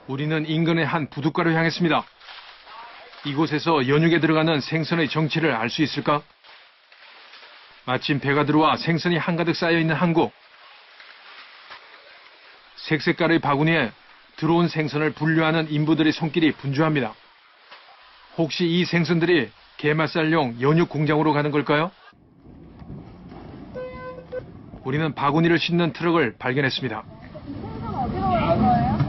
우리는 인근의 한 부둣가로 향했습니다. 이곳에서 연육에 들어가는 생선의 정체를 알 수 있을까? 마침 배가 들어와 생선이 한가득 쌓여있는 한 곳. 색색깔의 바구니에 들어온 생선을 분류하는 인부들의 손길이 분주합니다. 혹시 이 생선들이 게맛살용 연육 공장으로 가는 걸까요? 우리는 바구니를 싣는 트럭을 발견했습니다. 생선 어디로 가는 거예요?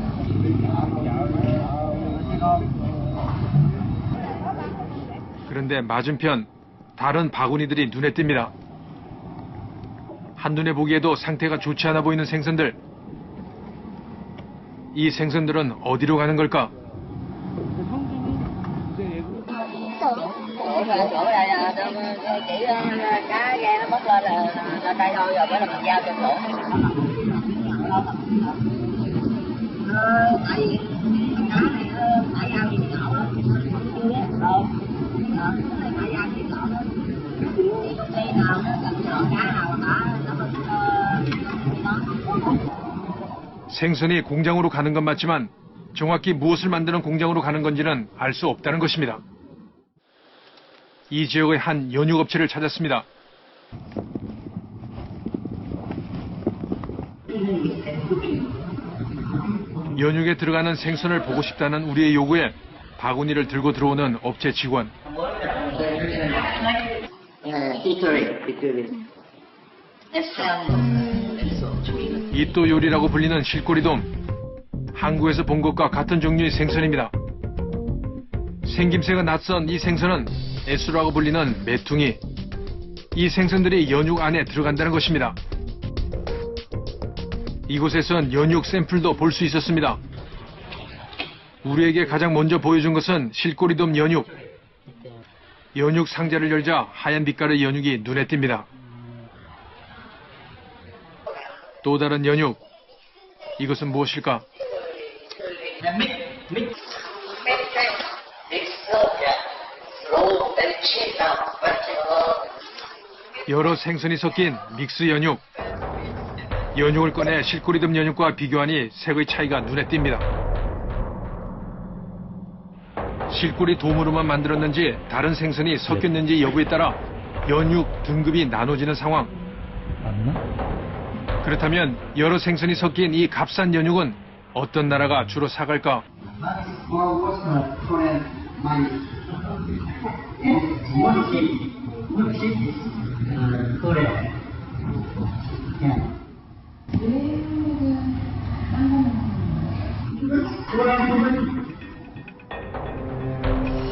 그런데 맞은편 다른 바구니들이 눈에 띕니다. 한눈에 보기에도 상태가 좋지 않아 보이는 생선들. 이 생선들은 어디로 가는 걸까? 생선이 공장으로 가는 건 맞지만 정확히 무엇을 만드는 공장으로 가는 건지는 알 수 없다는 것입니다. 이 지역의 한 연육업체를 찾았습니다. 연육에 들어가는 생선을 보고 싶다는 우리의 요구에 바구니를 들고 들어오는 업체 직원. 이또 요리라고 불리는 실꼬리돔. 한국에서 본 것과 같은 종류의 생선입니다. 생김새가 낯선 이 생선은 애수라고 불리는 메퉁이. 이 생선들이 연육 안에 들어간다는 것입니다. 이곳에선 연육 샘플도 볼 수 있었습니다. 우리에게 가장 먼저 보여준 것은 실꼬리돔 연육. 연육 상자를 열자 하얀 빛깔의 연육이 눈에 띕니다. 또 다른 연육. 이것은 무엇일까? 여러 생선이 섞인 믹스 연육. 연육을 꺼내 실꼬리돔 연육과 비교하니 색의 차이가 눈에 띕니다. 실꼬리 돔으로만 만들었는지 다른 생선이 섞였는지 여부에 따라 연육 등급이 나눠지는 상황. 그렇다면 여러 생선이 섞인 이 값싼 연육은 어떤 나라가 주로 사갈까?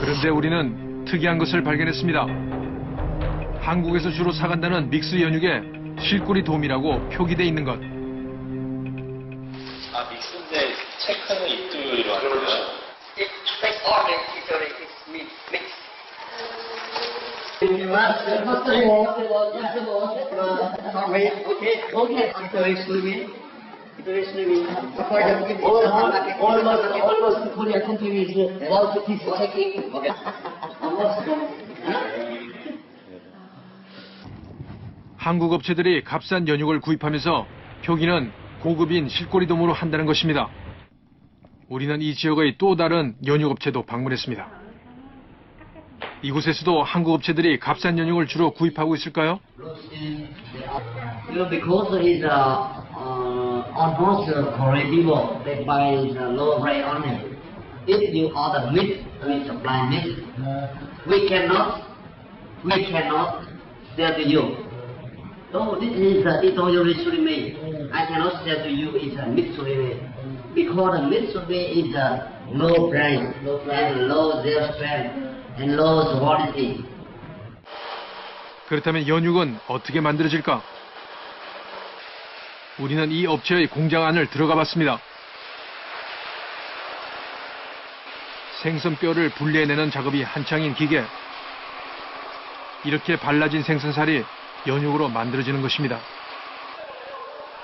그런데 우리는 특이한 것을 발견했습니다. 한국에서 주로 사간다는 믹스 연육에 실꼬리돔이라고 표기되어 있는 것. 아, 믹스인데 체크는 입두로 하는 거죠? 한국 업체들이 값싼 연육을 구입하면서 표기는 고급인 실꼬리돔으로 한다는 것입니다. 우리는 이 지역의 또 다른 연육업체도 방문했습니다. 이곳에서도 한국 업체들이 값싼 연육을 주로 구입하고 있을까요? Because it's almost correctivo, they buy the low rate on it. If you order meat, we supply meat. We cannot sell to you. So this is Itoyori surimi. I cannot sell to you it's a meat surimi. Because the meat surimi is a low price and low their strength and low quality. 그렇다면 연육은 어떻게 만들어질까? 우리는 이 업체의 공장 안을 들어가 봤습니다. 생선뼈를 분리해내는 작업이 한창인 기계. 이렇게 발라진 생선살이 연육으로 만들어지는 것입니다.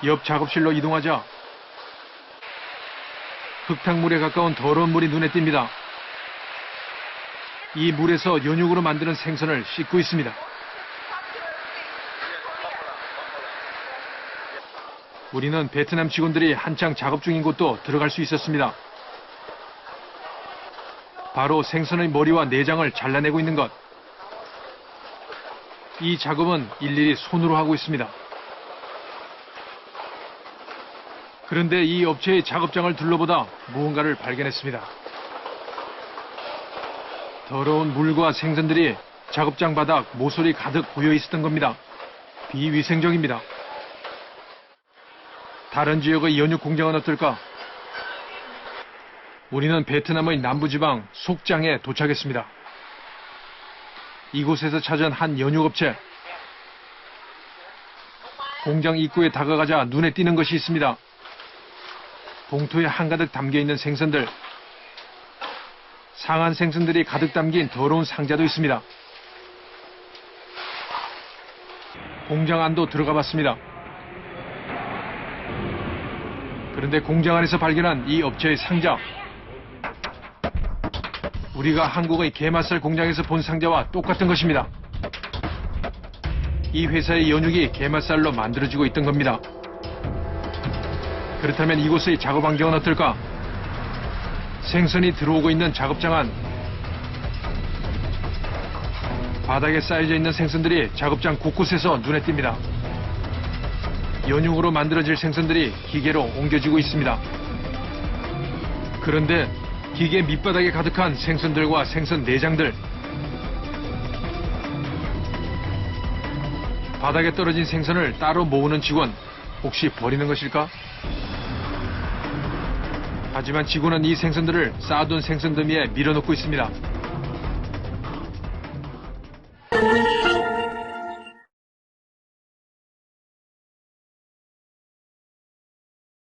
옆 작업실로 이동하자 흙탕물에 가까운 더러운 물이 눈에 띕니다. 이 물에서 연육으로 만드는 생선을 씻고 있습니다. 우리는 베트남 직원들이 한창 작업 중인 곳도 들어갈 수 있었습니다. 바로 생선의 머리와 내장을 잘라내고 있는 것. 이 작업은 일일이 손으로 하고 있습니다. 그런데 이 업체의 작업장을 둘러보다 무언가를 발견했습니다. 더러운 물과 생선들이 작업장 바닥 모서리 가득 고여 있었던 겁니다. 비위생적입니다. 다른 지역의 연육 공장은 어떨까? 우리는 베트남의 남부지방 속장에 도착했습니다. 이곳에서 찾은 한 연육업체. 공장 입구에 다가가자 눈에 띄는 것이 있습니다. 봉투에 한가득 담겨있는 생선들. 상한 생선들이 가득 담긴 더러운 상자도 있습니다. 공장 안도 들어가 봤습니다. 그런데 공장 안에서 발견한 이 업체의 상자. 우리가 한국의 게맛살 공장에서 본 상자와 똑같은 것입니다. 이 회사의 연육이 게맛살로 만들어지고 있던 겁니다. 그렇다면 이곳의 작업 환경은 어떨까? 생선이 들어오고 있는 작업장 안. 바닥에 쌓여져 있는 생선들이 작업장 곳곳에서 눈에 띕니다. 연육으로 만들어질 생선들이 기계로 옮겨지고 있습니다. 그런데 기계 밑바닥에 가득한 생선들과 생선 내장들. 바닥에 떨어진 생선을 따로 모으는 직원. 혹시 버리는 것일까? 하지만 직원은 이 생선들을 쌓아둔 생선 더미에 밀어넣고 있습니다.